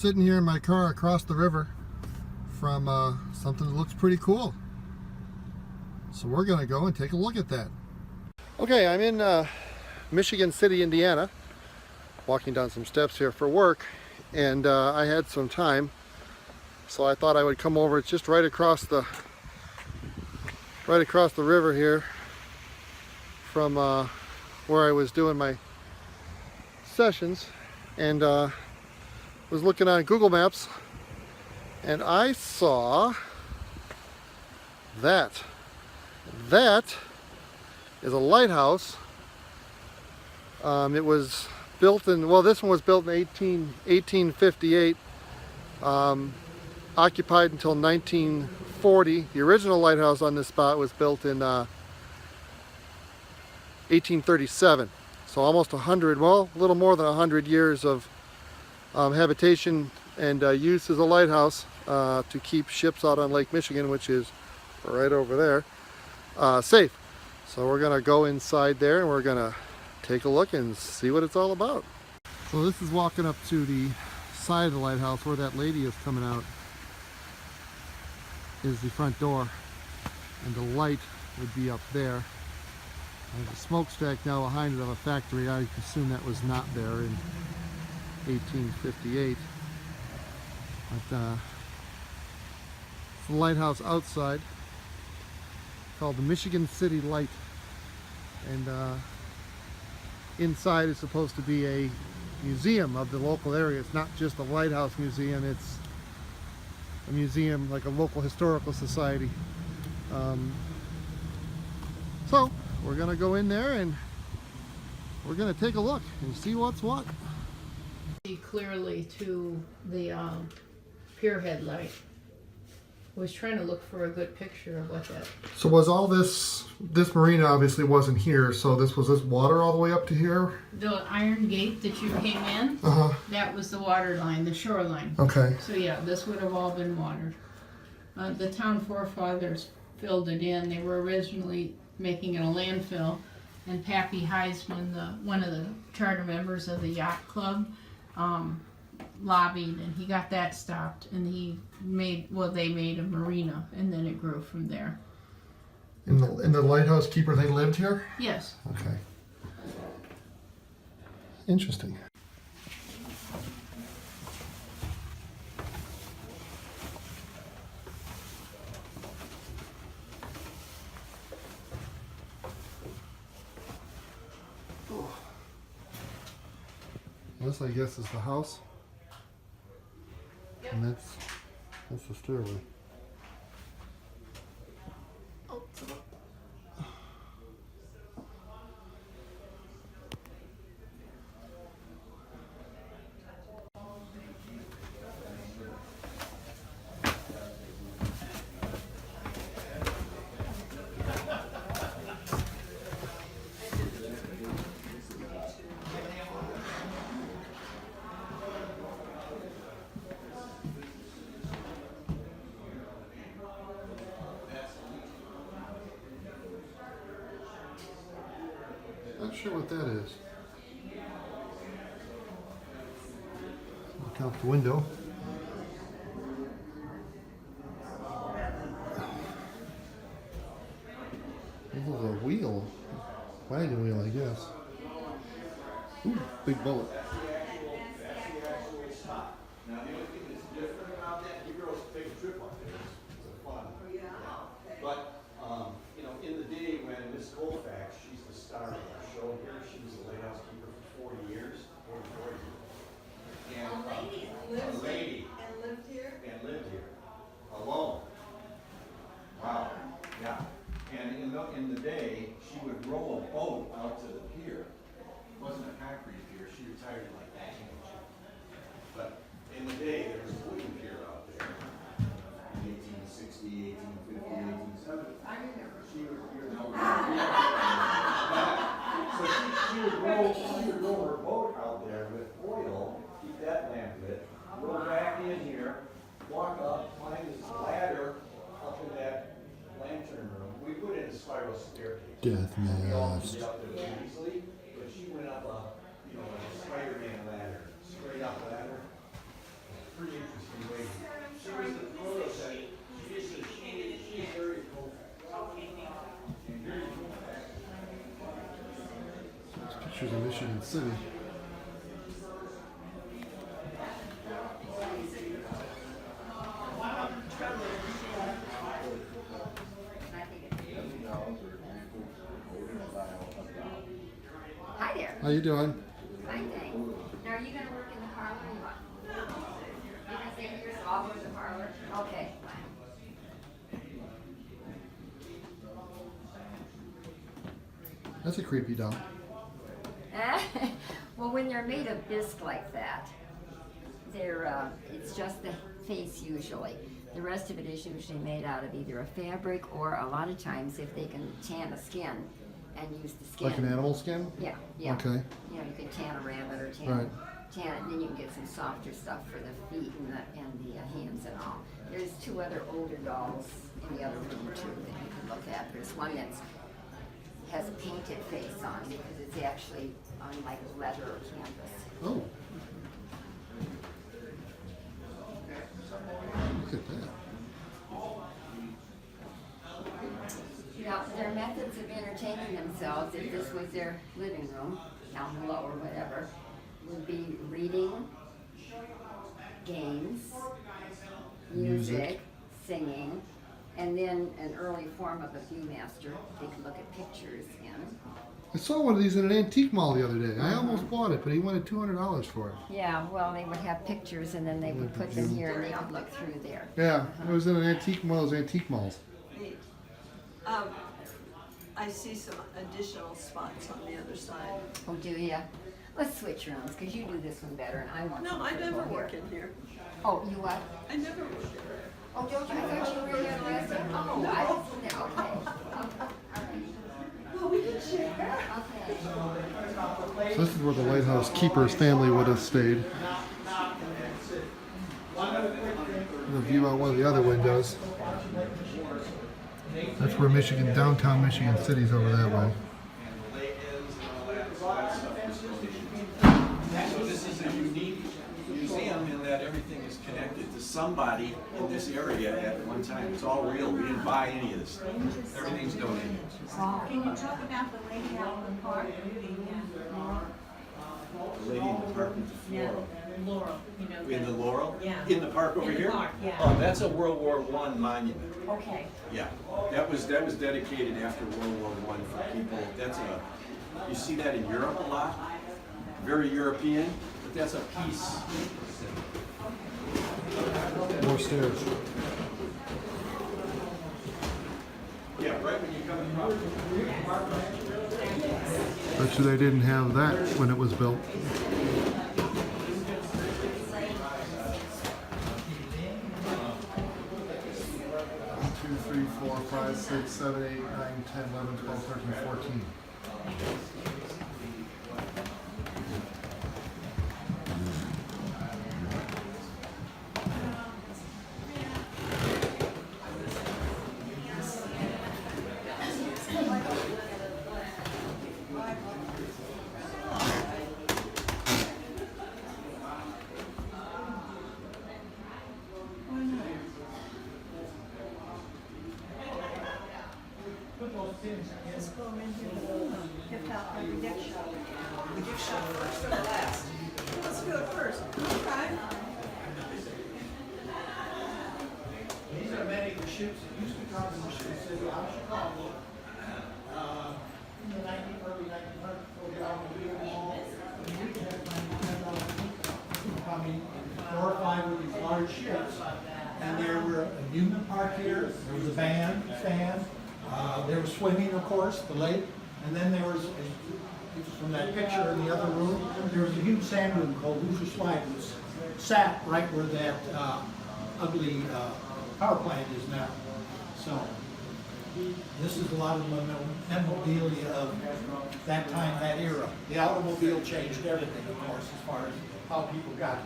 sitting here in my car across the river from something that looks pretty cool. So we're going to go and take a look at that. Okay, I'm in Michigan City, Indiana, walking down some steps here for work, and I had some time, so I thought I would come over. It's just right across the river here from where I was doing my sessions, and was looking on Google Maps, and I saw that. That is a lighthouse. It was built in, well, this one was built in 1858, occupied until 1940. The original lighthouse on this spot was built in 1837. So almost 100, well, a little more than 100 years of habitation and use as a lighthouse to keep ships out on Lake Michigan, which is right over there, safe. So we're gonna go inside there and we're gonna take a look and see what it's all about. So this is walking up to the side of the lighthouse where that lady is coming out is the front door, and the light would be up there. There's a smokestack now behind it of a factory. I assume that was not there in 1858. But it's the lighthouse outside called the Michigan City Light, and inside is supposed to be a museum of the local area. It's not just a lighthouse museum, it's a museum like a local historical society. So we're gonna go in there and we're gonna take a look and see what's what. See clearly to the pier head light. I was trying to look for a good picture of what that. So was all this marina obviously wasn't here, so this water all the way up to here? The iron gate that you came in, that was the water line, the shoreline. Okay. So yeah, this would have all been watered. The town forefathers filled it in. They were originally making it a landfill, and Pappy Heisman, one of the charter members of the yacht club, lobbied, and he got that stopped, and they made a marina, and then it grew from there. And the lighthouse keeper, they lived here? Yes. Okay. Interesting. This, I guess, is the house. Yep. And that's the stairway. Oh. Not sure what that is. Look out the window. This is a wheel. Wagon wheel, I guess. Ooh, big bullet. Now, the only thing that's different about that, you girls take a trip on this. It's fun. But, in the day when Miss Colfax, she's the star of our show here, she was the lighthouse keeper for 40 years, 44 years. And, a lady. And lived here? Alone. Wow. Yeah. And in the day, she would row a boat out to the pier. It wasn't a concrete pier, she retired in like 1902. But in the day, there was a wooden pier out there. In 1860, 1850, 1870. I remember. She would, so she would row her boat out there with oil, keep that lamp lit, row back in here, walk up, climb this ladder up in that lantern room. We put in a spiral staircase. Death We all could mask. get up there easily, but she went up a Spider-Man ladder, straight up ladder. pictures of Michigan City. Hi there. How you doing? Fine, thanks. Now, are you going to work in the parlor or what? You're going to stay here, so I'll go to the parlor? Okay, fine. That's a creepy doll. Well, when they're made of bisque like that, it's just the face usually. The rest of it is usually made out of either a fabric or a lot of times if they can tan a skin and use the skin. Like an animal skin? Yeah, yeah. Okay. You know, you can tan a rabbit or tan Right. it, and then you can get some softer stuff for the feet and the hands and all. There's two other older dolls in the other room too that you can look at. There's one that has a painted face on because it's actually on like leather or canvas. Oh. Look at that. Now, their methods of entertaining themselves, if this was their living room, down below or whatever, would be reading, games, music, singing, and then an early form of a viewmaster they could look at pictures in. I saw one of these in an antique mall the other day. I almost bought it, but he wanted $200 for it. Yeah, well, they would have pictures and then they would put them here and they could look through there. Yeah, it was in an antique mall. Those antique malls. I see some additional spots on the other side. Oh, do ya? Let's switch rooms, because you do this one better and I want No, to I never here. work in here. Oh, you what? I never work in here. Oh, don't you? I thought you were here last time. Oh, I didn't see that. Okay. Well, we can share. Okay. So this is where the Lighthouse keeper's family would have stayed. The view out one of the other windows. That's where Michigan, downtown Michigan City's over that way. So this is a unique museum in that everything is connected to somebody in this area at one time. It's all real. We didn't buy any of this. Everything's donated. Can you talk about the lady out in the park? The lady in the park with the floral. Laurel, you know. In the Laurel? Yeah. In the park over In the here? park, yeah. Oh, that's a World War I monument. Okay. Yeah, that was dedicated after World War I for people. That's you see that in Europe a lot. Very European, but that's a piece. More stairs. Yeah, right when you come across. Bet you they didn't have that when it was built. 3, 4, 5, 6, 7, 8, 9, 10, 11, 12, 13, 14. Let's go in here and pick out the gift shop. The gift shop first or the last? Let's do it first. Okay. These are many of the ships that used to come to Michigan City out of Chicago. In the early 1900s, before the automobile wall, we had people coming and 4 or 5 of these large ships. And there were a Newman Park here, there was a band stand, there was swimming, of course, the lake, and then there was, from that picture in the other room, there was a huge sand dune called Hoosier Slide, which sat right where that ugly power plant is now. So this is a lot of the memorabilia of that time, that era. The automobile changed everything, of course, as far as how people got it.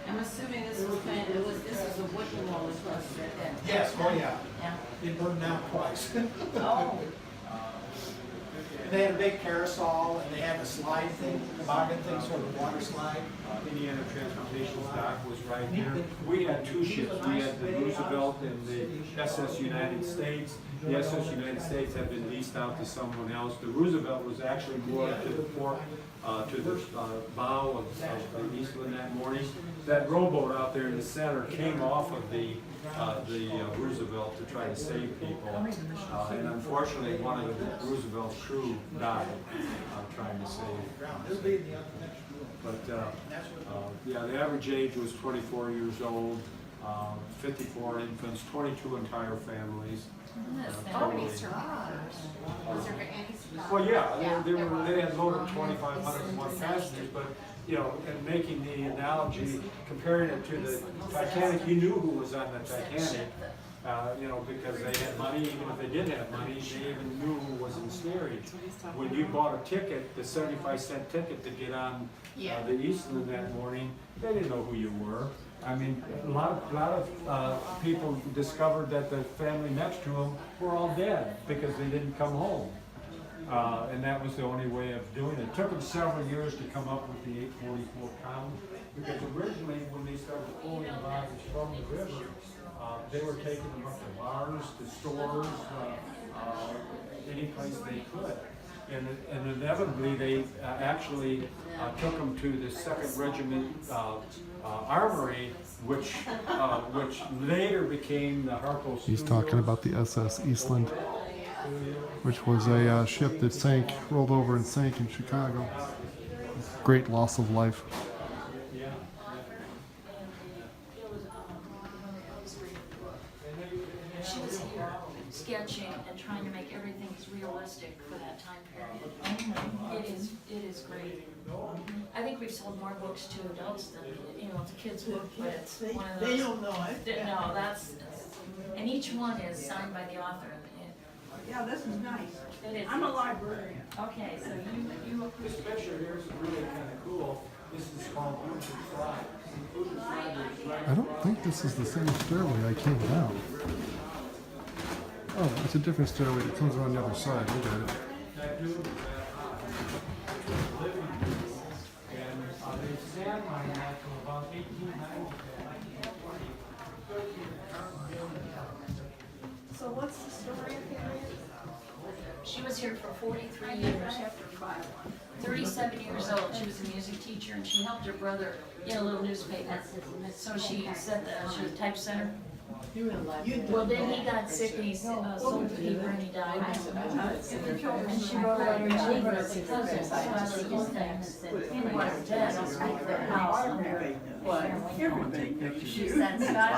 I'm assuming this was this was a wooden wall across there. Yes, oh yeah. Yeah. It burned down twice. Oh. And they had a big carousel, and they had a slide thing, toboggan thing, sort of water slide. Indiana Transportation Dock was right here. We had two ships. We had the Roosevelt and the SS United States. The SS United States had been leased out to someone else. The Roosevelt was actually moored to the port, to the bow of the Eastland that morning. That rowboat out there in the center came off of the Roosevelt to try to save people. And unfortunately, one of the Roosevelt's crew died trying to save. But yeah, the average age was 24 years old, 54 infants, 22 entire families. Well, yeah, they had loaded 2,501 passengers, but, you know, and making the analogy, comparing it to the Titanic, you knew who was on the Titanic, you know, because they had money. Even if they didn't have money, they even knew who was in steerage. When you bought a ticket, the 75-cent ticket to get on the Eastland that morning, they didn't know who you were. I mean, a lot of people discovered that the family next to them were all dead because they didn't come home. And that was the only way of doing it. It took them several years to come up with the 844 pound, because originally when they started pulling the bodies from the river, they were taking them up to bars, to stores, any place they could. And inevitably, they actually took them to the 2nd Regiment Armory, which later became the Harpo Studios. He's talking about the SS Eastland, which was a ship that sank, rolled over and sank in Chicago. Great loss of life. She was here sketching and trying to make everything as realistic for that time period. It is great. I think we've sold more books to adults than, you know, it's a kid's book, but it's one of those. They don't know it. No, and each one is signed by the author. Yeah, this is nice. It is. I'm a librarian. Okay, so you This picture here is really kind of cool. This is called Hoosier Slide. Hoosier Slide is right I don't think this is the same stairway I came down. Oh, it's a different stairway that comes around the other side. Look at it. that dude living here. And they sand mined that till about 1890. So what's the story of Harriet? She was here for 43 years. 37 years old. She was a music teacher, and she helped her brother in a little newspaper. So she said that she was a typesetter. Well, then he got sick and he sold the paper and he died. And she wrote a letter to her cousin, Smiley Eastland, that said, "You are dead, I'll speak for a house." She said, "Scott,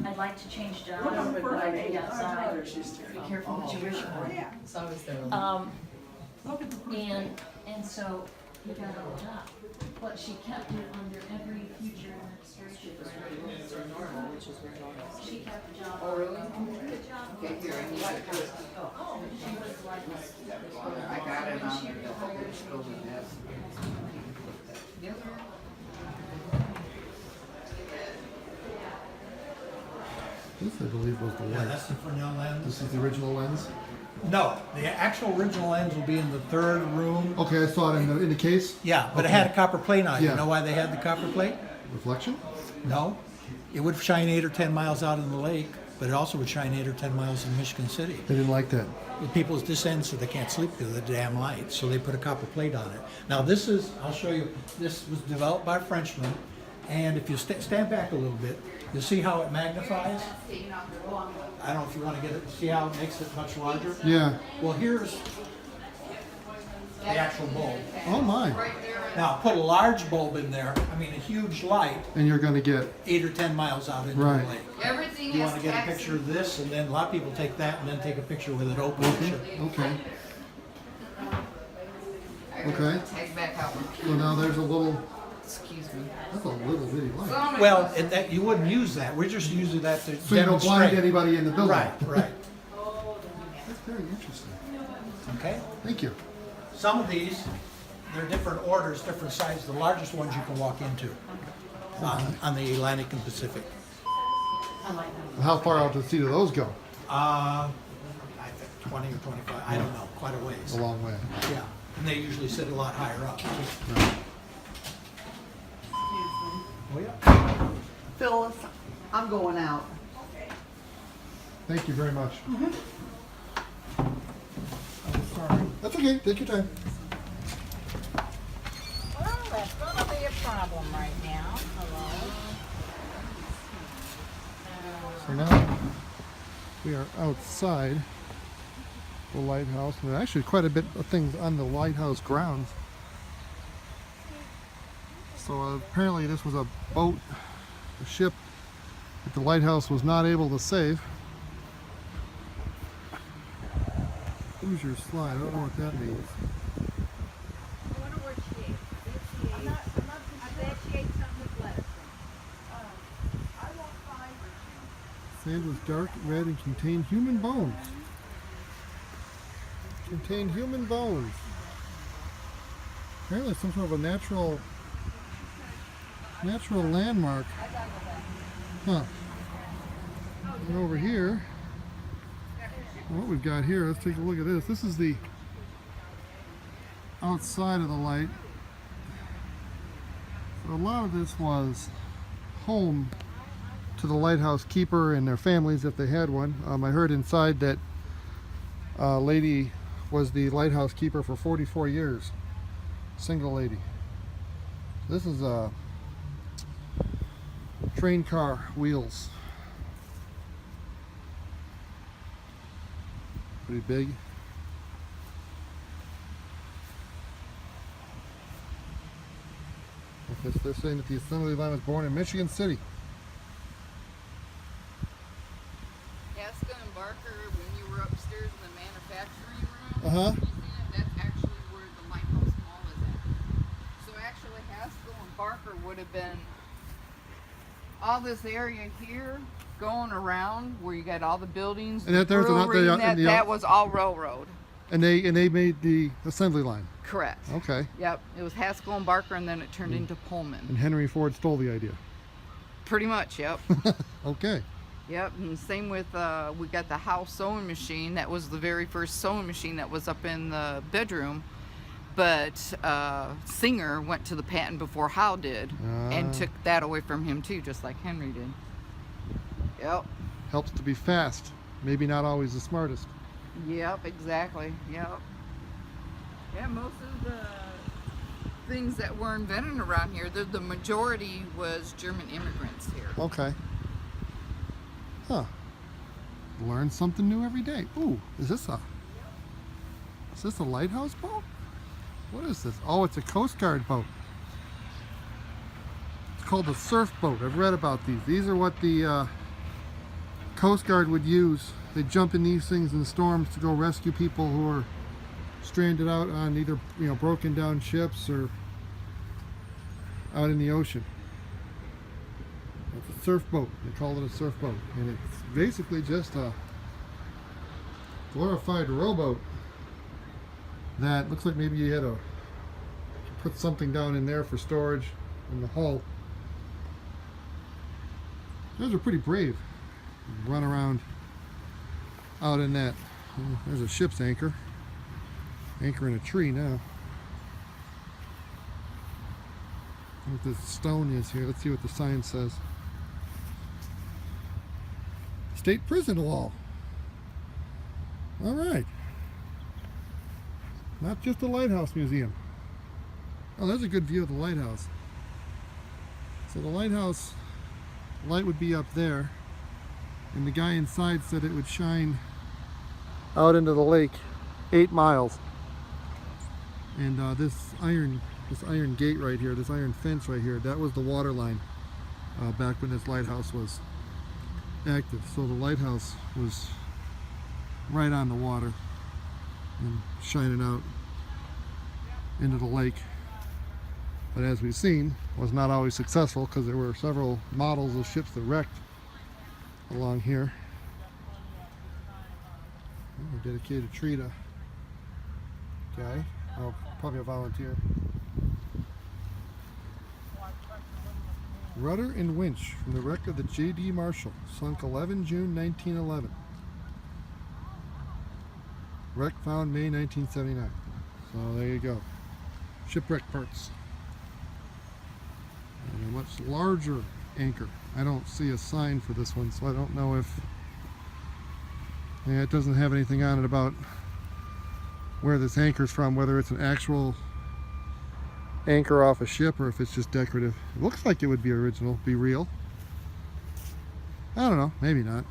I'd like to change jobs, but I be outside. Be careful what you wish for." And so he got a job. But she kept it under every future administration. She kept the job. Oh, really? Good job. Okay, here, I need to. Oh, she was like. I got it on the whole desk. This, I believe, was the Yeah, lens. that's the Fresnel lens. This is the original lens. No, the actual original lens will be in the 3rd room. Okay, I saw it in the case. Yeah, but it had a copper plate on it. Yeah. You know why they had the copper plate? Reflection. No. It would shine 8 or 10 miles out in the lake, but it also would shine 8 or 10 miles in Michigan City. They didn't like that. The people at this end said they can't sleep because of the damn lights, so they put a copper plate on it. Now this is, I'll show you, this was developed by Frenchmen, and if you stand back a little bit, you'll see how it magnifies. I don't know if you want to get it, see how it makes it much larger? Yeah. Well, here's the actual bulb. Oh my. Now, put a large bulb in there, I mean a huge light, And you're going to get 8 or 10 miles out into Right. the lake. Everything You is want to get a picture of this, and then a lot of people take that and then take a picture with it open. okay. Okay. Take back out. So now there's a little. Excuse me. That's a little bitty light. Somebody Well, must- and that, you wouldn't use that, we're just using that to So you don't blind demonstrate. anybody in the building. Right, right, That's very interesting. okay? Thank you. Some of these, they're different orders, different sizes. The largest ones you can walk into on the Atlantic and Pacific. How far out to sea do those go? I 20 or 25, I don't know, quite a ways. A long way. Yeah, and they usually sit a lot higher up. Oh, yeah. Phyllis, I'm going out. Thank you very much. I'm sorry. That's okay. Take your time. Well, that's gonna be a problem right now. Hello? So now we are outside the lighthouse. There's actually quite a bit of things on the lighthouse grounds. So apparently this was a boat, a ship that the lighthouse was not able to save. Use your slide. I don't know what that means. Sand was dark red and contained human bones. Contained human bones. Apparently some sort of a natural landmark. Huh. And over here, what we've got here, let's take a look at this. This is the outside of the light. So a lot of this was home to the lighthouse keeper and their families if they had one. I heard inside that lady was the lighthouse keeper for 44 years. Single lady. This is train car wheels. Pretty big. They're saying that the assembly line was born in Michigan City. Haskell and Barker, when you were upstairs in the manufacturing room, Uh-huh. you see that? That's actually where the Lighthouse Mall is at. So actually Haskell and Barker would have been all this area here going around where you got all the buildings, And the that there's an- brewery, and and the- that was all railroad. And they made the assembly line. Correct. Okay. Yep. It was Haskell and Barker, and then it turned into Pullman. And Henry Ford stole the idea. Pretty much. Yep. Okay. Yep, and same with, we got the house sewing machine. That was the very first sewing machine that was up in the bedroom. But Singer went to the patent before Howe did and took that away from him too, just like Henry did. Yep. Helps to be fast. Maybe not always the smartest. Yep, exactly. Yep. Yeah, most of the things that were invented around here, the majority was German immigrants here. Okay. Huh. Learn something new every day. Ooh, is this a lighthouse boat? What is this? Oh, it's a Coast Guard boat. It's called a surf boat. I've read about these. These are what the Coast Guard would use. They jump in these things in storms to go rescue people who are stranded out on either, broken down ships or out in the ocean. It's a surf boat. They call it a surf boat. And it's basically just a glorified rowboat that looks like maybe you had to put something down in there for storage in the hull. Those are pretty brave. Run around out in that. There's a ship's anchor. Anchor in a tree now. What this stone is here. Let's see what the sign says. State prison wall. All right. Not just a lighthouse museum. Oh, there's a good view of the lighthouse. So the lighthouse light would be up there, and the guy inside said it would shine out into the lake 8 miles. And this iron gate right here, this iron fence right here, that was the water line back when this lighthouse was active. So the lighthouse was right on the water and shining out into the lake. But as we've seen, was not always successful because there were several models of ships that wrecked along here. A dedicated tree to guy. Oh, probably a volunteer. Rudder and winch from the wreck of the J.D. Marshall, sunk 11 June 1911. Wreck found May 1979. So there you go. Shipwreck parts. And a much larger anchor. I don't see a sign for this one, so I don't know if... Yeah, it doesn't have anything on it about where this anchor's from, whether it's an actual anchor off a ship or if it's just decorative. It looks like it would be original, be real. I don't know, maybe not.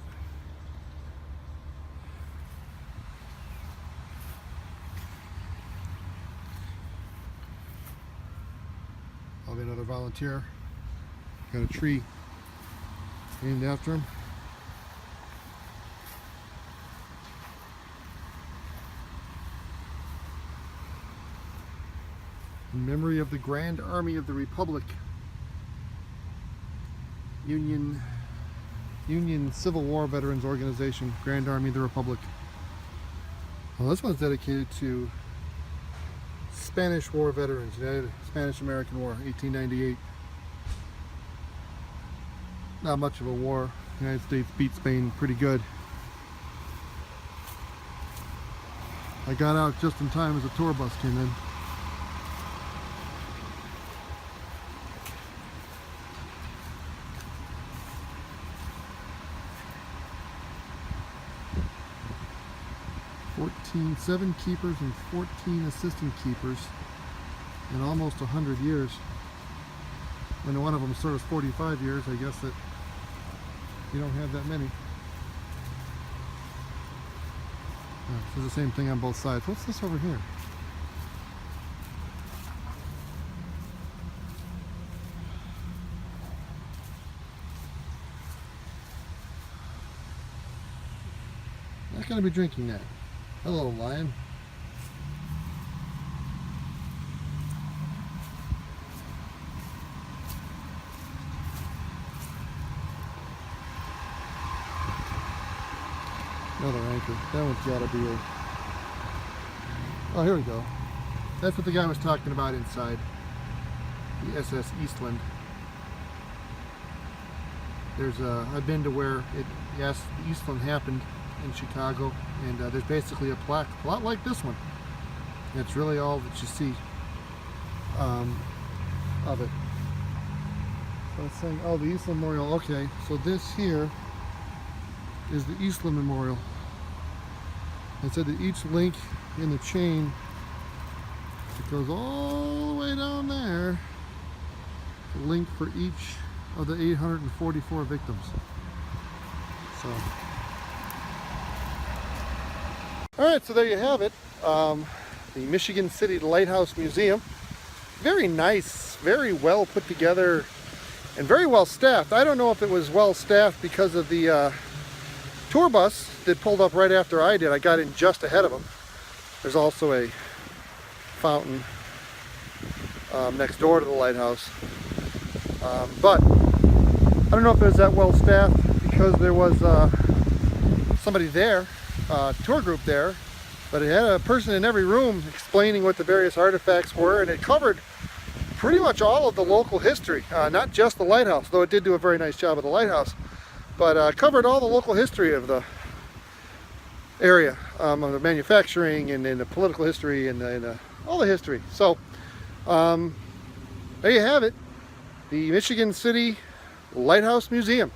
I'll be another volunteer. Got a tree named after him. In memory of the Grand Army of the Republic, Union Civil War Veterans Organization, Grand Army of the Republic. Well, this one's dedicated to Spanish War veterans, United Spanish-American War, 1898. Not much of a war. The United States beat Spain pretty good. I got out just in time as a tour bus came in. Seven keepers and 14 assistant keepers in almost 100 years. And one of them serves 45 years. I guess that you don't have that many. So the same thing on both sides. What's this over here? Not gonna be drinking that. Hello, lion. Another anchor. That one's gotta be a... Oh, here we go. That's what the guy was talking about inside. The SS Eastland. There's I've been to where the Eastland happened in Chicago, and there's basically a plaque, a lot like this one. That's really all that you see of it. So it's saying, oh, the Eastland Memorial. Okay, so this here is the Eastland Memorial. It said that each link in the chain, it goes all the way down there, the link for each of the 844 victims. So. Alright, so there you have it. The Michigan City Lighthouse Museum. Very nice, very well put together, and very well staffed. I don't know if it was well staffed because of the tour bus that pulled up right after I did. I got in just ahead of them. There's also a fountain next door to the lighthouse. But I don't know if it was that well staffed because there was somebody there, tour group there, but it had a person in every room explaining what the various artifacts were, and it covered pretty much all of the local history, not just the lighthouse, though it did do a very nice job of the lighthouse, but covered all the local history of the area, of the manufacturing and the political history and all the history. So there you have it, the Michigan City Lighthouse Museum.